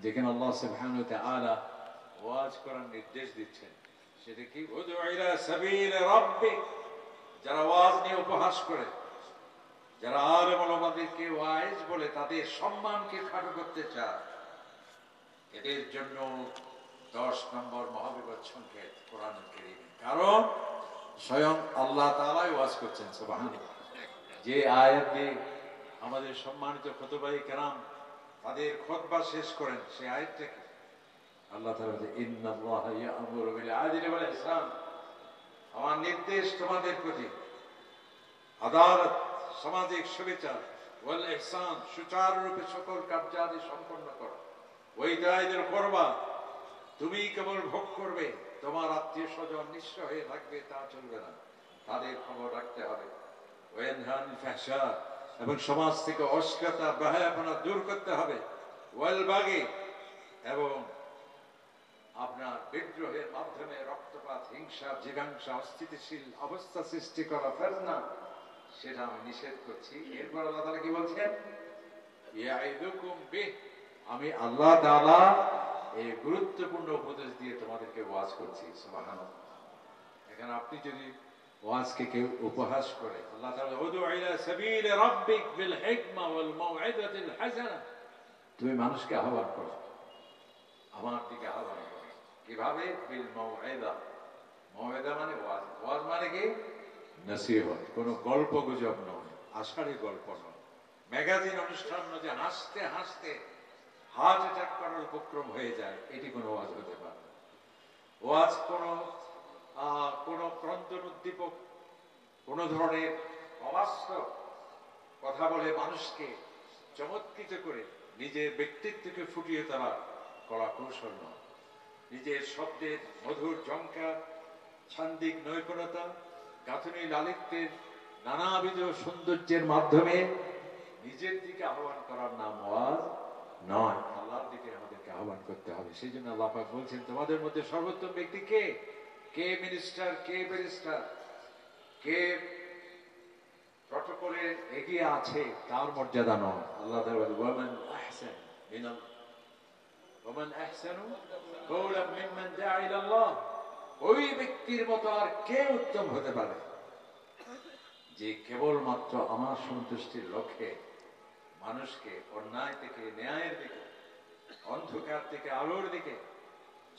যেখানে আল্লাহ সুবহানাহু ওয়া তাআলা ওয়াজ করার নির্দেশ দিচ্ছেন, সেটা কি? উদউ ইলা সাবিল রাব্বিক। যারা ওয়াজ নিয়ে উপহাস করে, যারা আলেম ওলামাদেরকে ওয়াইজ বলে তাদের সম্মানকে খাটো করতে চায়, এদের জন্য 10 নম্বর মহাবিপদ সংকেত কোরআনুল কারীম। কারণ স্বয়ং আল্লাহ তাআলাই ওয়াজ করছেন সুবহানাল্লাহ। যে আয়াত দিয়ে আমাদের সম্মানিত খুতবায়ে কেরাম তাদের খুতবা শেষ করেন, সেই আয়াতটা কি? আল্লাহ তাআলা বলেন, ইন্নাল্লাহা ইয়া'মুরু বিল আদলি ওয়াল ইহসান। আমার নির্দেশ তোমাদের প্রতি আদালত, সামাজিক সুবিচার, ওয়াল ইহসান, সুচারুরূপে সকল কার্যাদি সম্পন্ন করো। ওয়াইদাইল কুরবা, তুমি কেবল ভোগ করবে, তোমার আত্মীয় স্বজন নিঃস্ব হয়ে থাকবে তা চলবে না, তাদের খবর রাখতে হবে। ওয়ানহানিল ফাহশা, এবং সমাজ থেকে অশ্লীলতা বেহায়াপনা দূর করতে হবে। ওয়াল বাগি, এবং আপনার বিদ্রোহের মাধ্যমে রক্তপাত, হিংসা, জিঘাংসা, অস্থিতিশীল অবস্থা সৃষ্টি করা ফিতনা, সেটা আমি নিষেধ করছি। এরপর আল্লাহ তাআলা কি বলছেন? ইয়াইদুকুম বিহ, আমি আল্লাহ তাআলা এই গুরুত্বপূর্ণ উপদেশ দিয়ে তোমাদেরকে ওয়াজ করছি। সুবহানাল্লাহ। এখানে আপনি যদি ওয়াজকে কেউ উপহাস করে, আল্লাহ তাআলা উদউ ইলা সাবিল রাব্বিক বিল হিকমা ওয়াল মাউইযাতিল হাসানা, তুমি মানুষকে আহ্বান করো, আমার দিকে আহ্বান করো। কিভাবে? বিল মাউইযা। মাউইযা মানে ওয়াজ। ওয়াজ মানে কি? নসিহত। কোনো গল্প গুজব নয়, আষাঢ়ি গল্প নয়, ম্যাগাজিন অনুষ্ঠান নয় যে হাসতে হাসতে হার্ট অ্যাটাক করার উপক্রম হয়ে যায়, এটি কোনো ওয়াজ হতে পারে না। ওয়াজ কোন ক্রন্দন উদ্দীপক, কোন ধরনের অবাস্তব কথা বলে মানুষকে চমৎকৃত করে নিজের ব্যক্তিত্বকে ফুটিয়ে তোলার কলা কৌশল নয়। নিজের শব্দের মধুর ঝংকার, ছান্দিক নৈপুণতা, গাঁথনি লালিত্যের নানাবিধ সৌন্দর্যের মাধ্যমে নিজের দিকে আহ্বান করার নাম ওয়াজ নয়। আল্লাহর দিকে আমাদেরকে আহ্বান করতে হবে। সেই জন্য আল্লাহ পাক বলছেন, তোমাদের মধ্যে সর্বোত্তম ব্যক্তি কে? কে মিনিস্টার, কে ব্যারিস্টার, কে প্রটোকলে এগিয়ে আছে, তার মর্যাদা নয়। আল্লাহ তাআলা বলেন, ওয়ামান আহসান মিনাল ওয়ামান আহসানু কওলাম মিম্মান দাআ ইলাল্লাহ। ওই ব্যক্তির মতো আর কে উত্তম হতে পারে যে কেবলমাত্র আমার সন্তুষ্টির লক্ষ্যে মানুষকে অন্যায় থেকে ন্যায়ের দিকে, অন্ধকার থেকে আলোর দিকে,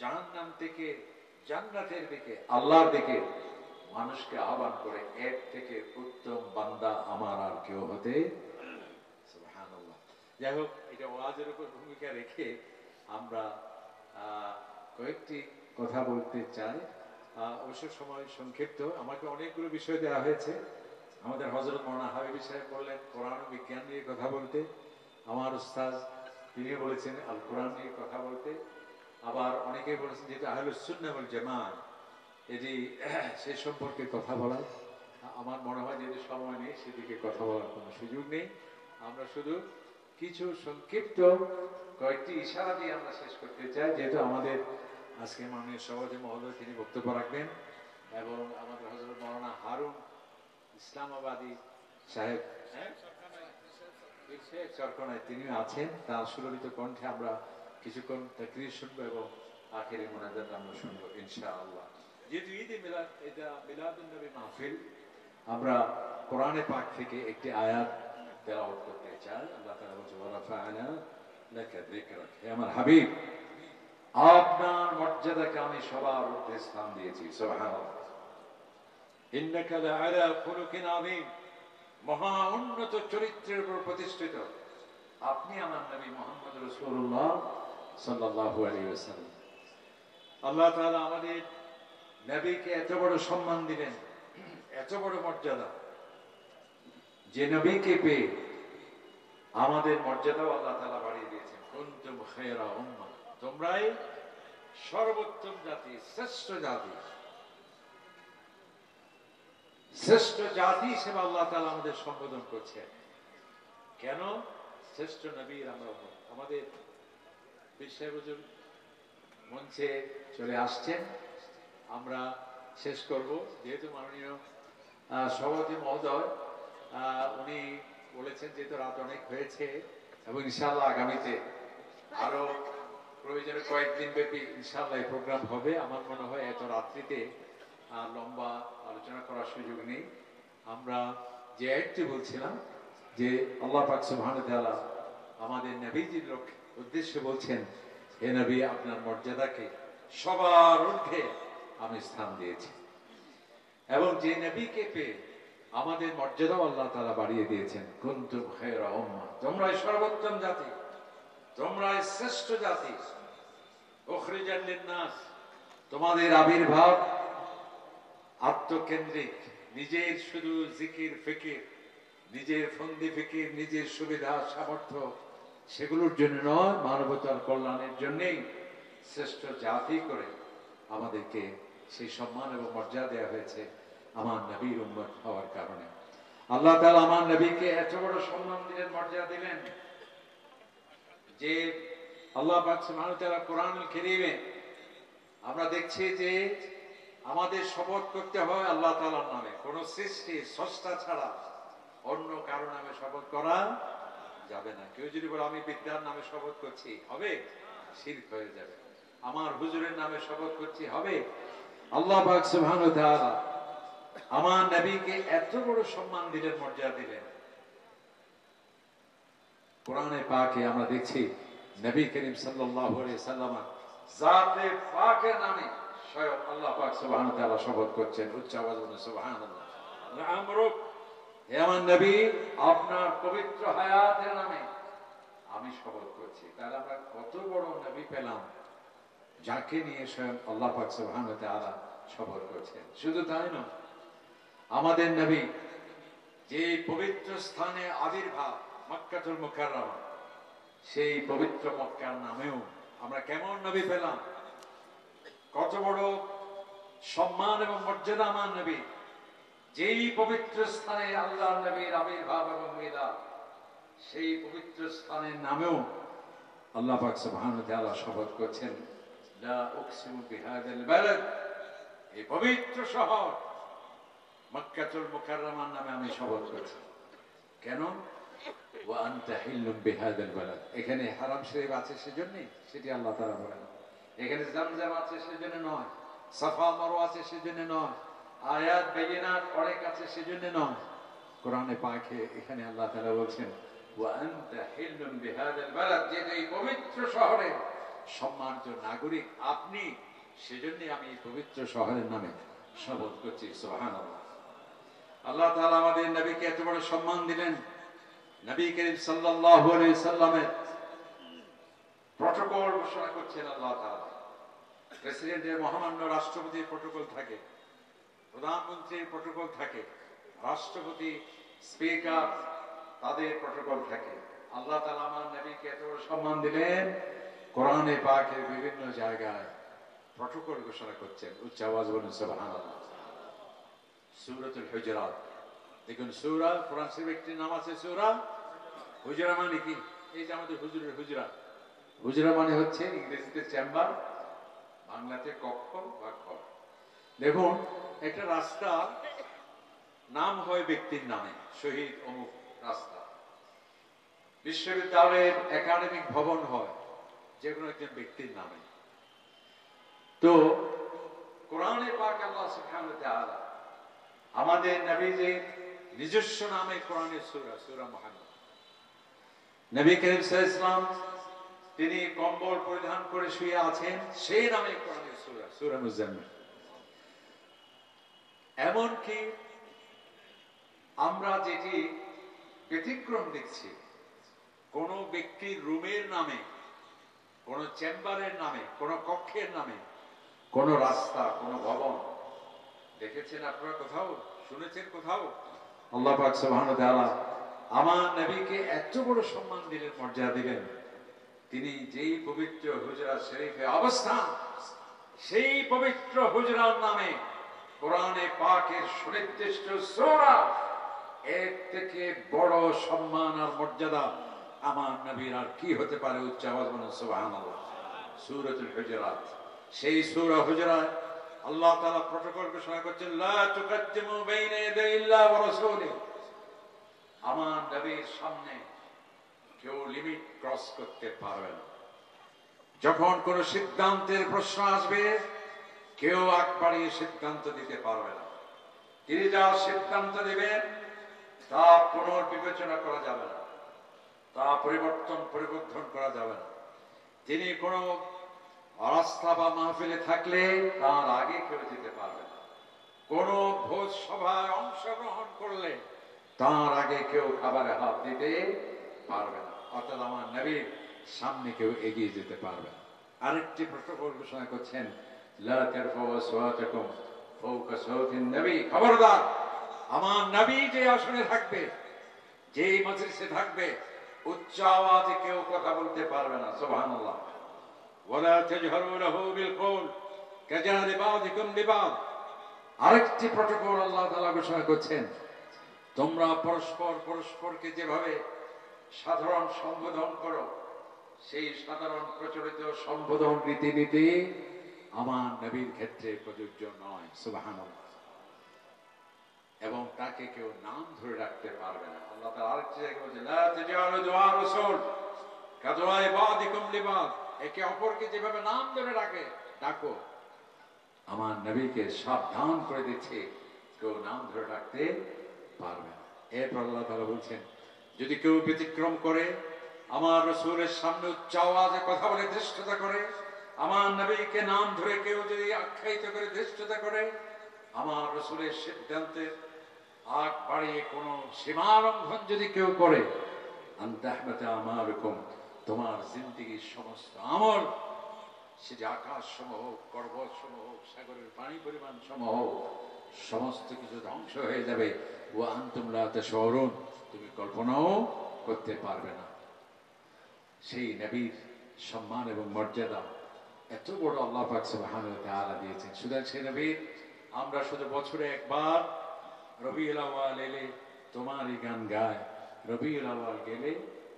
জাহান্নাম থেকে জান্নাতের দিকে, আল্লাহর দিকে মানুষকে আহ্বান করে। এর থেকে উত্তম বান্দা আমার আর কেউ হতে। সুবহানাল্লাহ। যাই হোক, এটা ওয়াজের উপর ভূমিকা রেখে আমরা কয়েকটি কথা বলতে চাই। অবশ্য সময় সংক্ষিপ্ত। আমাকে অনেকগুলো বিষয় দেওয়া হয়েছে। আমাদের হযরত মাওলানা হাবিবী সাহেব বললেন কোরআন ও বিজ্ঞান নিয়ে কথা বলতে, আমার উস্তাদ তিনি বলেছেন আল কোরআন নিয়ে কথা বলতে, আবার অনেকেই বলেছেন যেটা আহলুস সুন্নাহ ওয়াল জামাত, এটি সে সম্পর্কে কথা বলা। আমার মনে হয় যদি সময় নেই, সেদিকে কথা বলার কোনো সুযোগ নেই। আমরা শুধু কিছু সংক্ষিপ্ত কয়েকটি ইশারা দিয়ে আমরা শেষ করতে চাই, যেহেতু আমাদের আজকে মাননীয় সভাপতি মহোদয় তিনি বক্তব্য রাখবেন, এবং আমাদের হযরত মাওলানা হারুন ইসলামাবাদী সাহেব চরকনায় তিনি আছেন। তার সুললিত কণ্ঠে আমরা কিছুক্ষণ তাকরীর শুনবো এবং আখেরি মোনাজাত আমরা শুনবো ইনশাআল্লাহ। যেহেতু ঈদে মিলাদ, এটা মিলাদুন নবী মাহফিল, আমরা কোরআনে পাক থেকে একটি আয়াত তেলাওয়াত করতে চাই। আল্লাহ তাআলা বলেন, ওয়া রাফা'না লাকা যিকরাক। হে আমার হাবিব, আপনার মর্যাদাকে আমি সবার ঊর্ধ্বে স্থান দিয়েছি। সুবহানাল্লাহ। ইন্নাকা লা'আলা খুলুকিন আযীম, মহা উন্নত চরিত্রের উপর প্রতিষ্ঠিত আপনি আমার নবী মুহাম্মদ রাসূলুল্লাহ সাল্লাল্লাহু আলাইহি ওয়াসাল্লাম। আল্লাহ তাআলা আমাদের নবীকে এত বড় সম্মান দিলেন, এত বড় মর্যাদা, যে নবীকে পেয়ে আমাদের মর্যাদাও আল্লাহ তাআলা বাড়িয়ে দিয়েছেন। কুনতুম খায়রা উম্মাহ, তোমরাই সর্বোত্তম জাতি, শ্রেষ্ঠ জাতি। শ্রেষ্ঠ জাতি হিসেবে আল্লাহ তাআলা আমাদের সম্বোধন করছেন। কেন? শ্রেষ্ঠ নবীর আমরা আমাদের পীর হুজুর মঞ্চে চলে আসছেন। আমরা শেষ করব, যেহেতু মাননীয় সভাপতি মহোদয় উনি বলেছেন যেহেতু রাত অনেক হয়েছে এবং ইনশাআল্লাহ আগামীতে আরো ওই জন্য কয়েকদিন ব্যাপী ইনশাআল্লাহ প্রোগ্রাম হবে। আমার মনে হয় এত রাত্রিতে লম্বা আলোচনা করার সুযোগ নেই। আমরা যে আয়াতটি বলছিলাম যে আল্লাহ পাক সুবহানাহু ওয়া তাআলা আমাদের নবীজির উদ্দেশ্যে বলছেন, হে নবী, আপনার মর্যাদাকে সবার ঊর্ধ্বে আমি স্থান দিয়েছি, এবং যে নবীকে পেয়ে আমাদের মর্যাদাও আল্লাহ তাআলা বাড়িয়ে দিয়েছেন। কুনতুম খায়রা উম্মাহ, তোমরাই সর্বোত্তম জাতি, তোমরাই শ্রেষ্ঠ জাতি। উখরিজাত লিন-নাস, তোমাদের আবির্ভাব আত্মকেন্দ্রিক, নিজের শুধু জিকির ফিকির, নিজের ফন্দি ফিকির, নিজের সুবিধা সামর্থ্য সেগুলোর জন্য নয়, মানবতার কল্যাণের জন্যই শ্রেষ্ঠ জাতি করে আমাদেরকে সেই সম্মান এবং মর্যাদা দেওয়া হয়েছে আমার নবীর উম্মত হওয়ার কারণে। আল্লাহ তাআলা আমার নবীকে এত বড় সম্মান দিলেন, মর্যাদা দিলেন, যে আল্লাহ পাক সুবহানাহু ওয়া তাআলা কোরআনুল কারীমে আমরা দেখছি যে আমাদের শপথ করতে হয় আল্লাহ তাআলার নামে। কোন সৃষ্টি স্রষ্টা ছাড়া অন্য কারো নামে শপথ করা যাবে না। কেউ যদি বলে আমি বিদ্যার নামে শপথ করছি, হবে? শিরক হয়ে যাবে। আমার হুজুরের নামে শপথ করছি, হবে? আল্লাহ পাক সুবহানাহু ওয়া তাআলা আমার নবীকে এত বড় সম্মান দিলেন, মর্যাদা দিলেন। কোরআনে পাকে আমরা দেখছি নবী করিম সাল্লাল্লাহু আলাইহি সাল্লাম জাতে পাকের নামে স্বয়ং আল্লাহ পাক সুবহানাহু ওয়া তাআলা শপথ করছেন। উচ্চ আওয়াজে বলুন সুবহানাল্লাহ। আমরুক, হে আমার নবী, আপনার পবিত্র হায়াতের নামে আমি শপথ করছি। তাহলে আমরা কত বড় নবী পেলাম, যাকে নিয়ে স্বয়ং আল্লাহ পাক সুবহানাহু ওয়া তাআলা শপথ করছেন। শুধু তাই নয়, আমাদের নবী যে পবিত্র স্থানে আবির্ভাব মক্কাতুল মুকাররমা, সেই পবিত্র মক্কার নামেও আমরা কেমন নবী পেলাম, কত বড় সম্মান এবং মর্যাদা আমার নবী। যেই পবিত্র স্থানে আল্লাহ নবীর আবির্ভাব এবং মিলাদ, সেই পবিত্র স্থানের নামেও আল্লাহ পাক সুবহানাহু ওয়া তাআলা শপথ করছেন, লা উকসিমু বিহাযাল বালাদ, এই পবিত্র শহর মক্কাতুল মুকাররমার নামে আমি শপথ করছি। কেন? ওয়া আনতা হিল্লুম বিহাযাল বালাদ, এখানে হারাম শরীফ আছে সেজন্য সেটি আল্লাহ তাআলা বলেন। এখানে জামজাম আছে সেজন্য নয়, সাফা মারওয়া আছে সেজন্য নয়, আয়াত বাইয়িনাত অনেক আছে সেজন্য নয়। কোরআনে পাকে এখানে আল্লাহ তাআলা বলছেন, ওয়া আনতা হিল্লুম বিহাযাল বালাদ, যে এই পবিত্র শহরের সম্মানিত নাগরিক আপনি, সেজন্য আমি এই পবিত্র শহরের নামে শপথ করছি। সুবহানাল্লাহ। আল্লাহ তাআলা আমাদের নবীকে এত বড় সম্মান দিলেন। নবী করিম সাল্লাল্লাহু আলাইহি সাল্লামের প্রটোকল ঘোষণা করছেন আল্লাহ তাআলা। প্রেসিডেন্টের, মহামান্য রাষ্ট্রপতির প্রটোকল থাকে, প্রধানমন্ত্রীর প্রটোকল থাকে, রাষ্ট্রপতি, স্পিকার, তাদের প্রটোকল থাকে। আল্লাহ তাআলা আমার নবীকে এত বড় সম্মান দিলেন, কোরআনে পাকের বিভিন্ন জায়গায় প্রটোকল ঘোষণা করছেন। উচ্চ আওয়াজে বলুন সুবহানাল্লাহ। সূরাতুল হুজুরাত, দেখুন সূরা, কোরআন শরীফে একটি নাম আছে সূরা হুজরা। মানে কি? এই যে আমাদের হুজুরের হুজরা, হুজরা মানে হচ্ছে ইংরেজিতে চেম্বার, বাংলাতে কক্ষ বা ঘর। দেখুন, একটা রাস্তা নাম হয় ব্যক্তির নামে, শহীদ অমুক রাস্তা। বিশ্ববিদ্যালয়ের একাডেমিক ভবন হয় যে কোনো একজন ব্যক্তির নামে। তো কোরআনে পাক আল্লাহ সুবহানাহু ওয়া তাআলা আমাদের নবীজির নিজস্ব নামে কোরআনের সূরা, সূরা মুহাম্মদ। নবী করিম সাল্লাল্লাহু আলাইহি ওয়াসাল্লাম তিনি কম্বল পরিধান করে শুয়ে আছেন, সেই নামে কোরআনের সূরা, সূরা মুজাম্মিল। এমনকি আমরা যেটি ব্যতিক্রম দেখছি, কোন ব্যক্তির রুমের নামে, কোন চেম্বারের নামে, কোন কক্ষের নামে, কোন রাস্তা, কোন ভবন দেখেছেন আপনারা কোথাও? শুনেছেন কোথাও? আল্লাহ পাক সুবহানাহু ওয়া তাআলা আমার নবীকে এত বড় সম্মান দিলেন, মর্যাদা দিলেন। তিনি যেই পবিত্র হুজরা শরীফে অবস্থান, সেই পবিত্র হুজরার নামে কোরআনে পাকের সুনির্দিষ্ট সূরা, এর থেকে বড় সম্মান আর মর্যাদা আমার নবীর আর কি হতে পারে? উচ্চ আওয়াজে বলুন সুবহানাল্লাহ। সূরাতুল হুজুরাত, সেই সূরা হুজরাত আল্লাহ তাআলা প্রটোকল ঘোষণা করছেন, লা তুকাদ্দিমু বাইনা ইয়াদাইল্লাহি ওয়া রাসূলিহি, আমার নবীর সামনে কেউ লিমিট ক্রস করতে পারবে না। যখন কোন সিদ্ধান্তের প্রশ্ন আসবে কেউ আগ বাড়িয়ে সিদ্ধান্ত দিতে পারবে না। তিনি যা সিদ্ধান্ত দেবেন তা পুনর্বিবেচনা করা যাবে না, তা পরিবর্তন করা যাবে না। তিনি কোনো রাস্তা বা মাহফিলে থাকলে তার আগে কেউ যেতে পারবে না। কোন ভোজ সভায় অংশগ্রহণ করলে তার আগে কেউ খাবারে হাত দিতে পারবে না, অর্থাৎ আমার নবীর সামনে কেউ এগিয়ে যেতে পারবে না। আরেকটি প্রটোকল ঘোষণা করছেন, লা তারফাউ আসওয়াতাকুম ফাওকা সাওতিন নবী, খবরদার আমার নবী যে আসনে থাকবে, যেই মজলিসে থাকবে, উচ্চ আওয়াজে কেউ কথা বলতে পারবে না। সুবহানাল্লাহ। ওয়ালা তাজহারু লাহু বিল কওল কাজাহরি বাযিকুম লিবাদ। আরেকটি প্রটোকল আল্লাহ তাআলা ঘোষণা করছেন, তোমরা পরস্পরকে যেভাবে সাধারণ সম্বোধন করো, সেই সাধারণ প্রচলিত সম্বোধন রীতিনীতি আমার নবীর ক্ষেত্রে প্রযোজ্য নয়। সুবহানাল্লাহ। এবং তাকে কেউ নাম ধরে রাখতে পারবে না। আল্লাহ তাআলা আরেকটি জায়গায় বলেছেন, লা তাজআলু দুআ রাসূল কাদুআ বাযিকুম লিবাদ। একে অপরকে যেভাবে নাম ধরে ডাকো, আমার নবীকে সাবধান করে দিচ্ছে, কেউ নাম ধরে রাখতে পারবে না। এরপর আল্লাহ তাআলা বলছেন, যদি কেউ ব্যতিক্রম করে, আমার রাসূলের সামনে উচ্চ আওয়াজে কথা বলে ধৃষ্টতা করে, আমার নবীকে নাম ধরে কেউ যদি আখ্যায়িত করে ধৃষ্টতা করে, আমার রাসূলের সিদ্ধান্তের আগ বাড়িয়ে কোন সীমা লঙ্ঘন যদি কেউ করে, আনতাহবাতা আমালুকুম, তোমার জিন্দেগীর সমস্ত আমল, সে যে আকাশ সমূহ হোক, পর্বত সমূহ হোক, সাগরের পানি পরিমাণ সমূহ হোক, সমস্ত কিছু ধ্বংস হয়ে যাবে। ওয়া আনতুম লা তাশউরুন, তুমি কল্পনাও করতে পারবে না। সেই নবীর সম্মান এবং মর্যাদা এত বড় আল্লাহ পাক সুবহানাহু ওয়া তাআলা দিয়েছেন। সুতরাং সেই নবীর আমরা শুধু বছরে একবার রবিউল আউয়াল এলে তোমারই গান গায়, রবিউল আউয়াল গেলে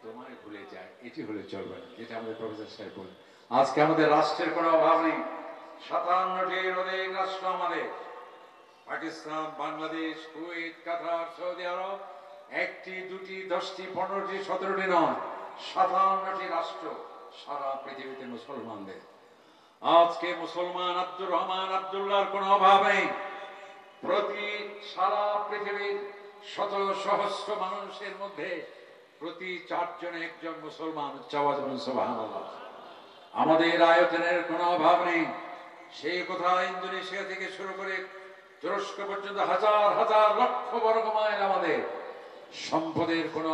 তোমায় ভুলে যায়, এটি হলে চলবে না, যেটা আমাদের প্রফেসর সাহেব বলেন। আজকে আমাদের রাষ্ট্রের কোনো অভাব নেই। 57টির অধিক রাষ্ট্র আমাদের, পাকিস্তান, বাংলাদেশ, কুয়েত, কাতার, সৌদি আরব, 1টি 2টি 10টি 15টি 17টি নয়, 57টি রাষ্ট্র সারা পৃথিবীতে মুসলমানদের। আজকে মুসলমান আব্দুর রহমান আব্দুল্লাহর কোনো অভাব নেই। প্রতি সারা পৃথিবীর শত সহস্র মানুষের মধ্যে প্রতি 4 জনে একজন মুসলমান। সুবহানাল্লাহ। আমাদের আয়তনের কোনো অভাব নেই। সেই কথা ইন্দোনেশিয়া থেকে শুরু করে তুরস্ক পর্যন্ত হাজার হাজার লক্ষ বর্গ মাইল আমাদের। সম্পদের কোনো